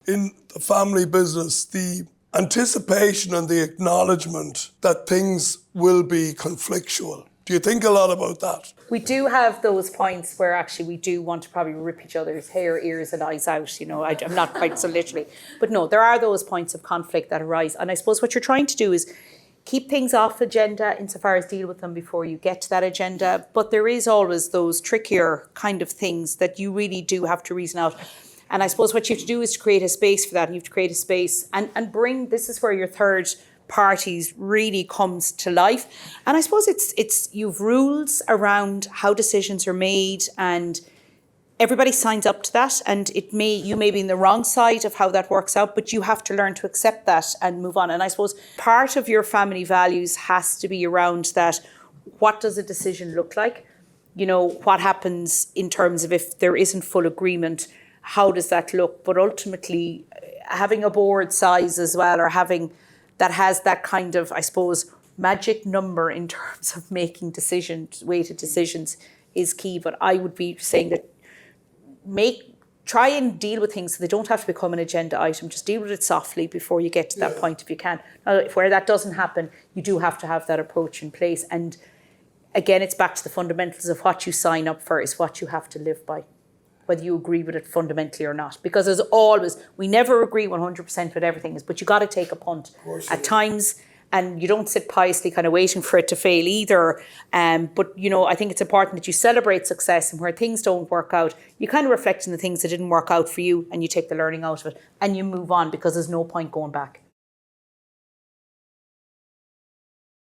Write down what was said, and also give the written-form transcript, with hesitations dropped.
In the family business, the anticipation and the acknowledgement that things will be conflictual. Do you think a lot about that? We do have those points where actually we do want to probably rip each other's hair, ears and eyes out, I'm not quite so literally. But no, there are those points of conflict that arise. And I suppose what you're trying to do is keep things off agenda insofar as deal with them before you get to that agenda. But there is always those trickier kind of things that you really do have to reason out. And I suppose what you have to do is to create a space for that. And you have to create a space and bring, this is where your third parties really comes to life. And I suppose it's you've rules around how decisions are made and everybody signs up to that, and you may be in the wrong side of how that works out, but you have to learn to accept that and move on. And I suppose part of your family values has to be around that. What does a decision look like? What happens in terms of if there isn't full agreement, how does that look? But ultimately, having a board size as well, or having that has that kind of, I suppose, magic number in terms of making weighted decisions is key. But I would be saying that try and deal with things so they don't have to become an agenda item. Just deal with it softly before you get to that point if you can. Now, where that doesn't happen, you do have to have that approach in place. And again, it's back to the fundamentals of what you sign up for is what you have to live by, whether you agree with it fundamentally or not. Because as always, we never agree 100% with everything, but you got to take a punt at times. And you don't sit piously kind of waiting for it to fail either. But, I think it's important that you celebrate success, and where things don't work out, you kind of reflect on the things that didn't work out for you and you take the learning out of it and you move on, because there's no point going back.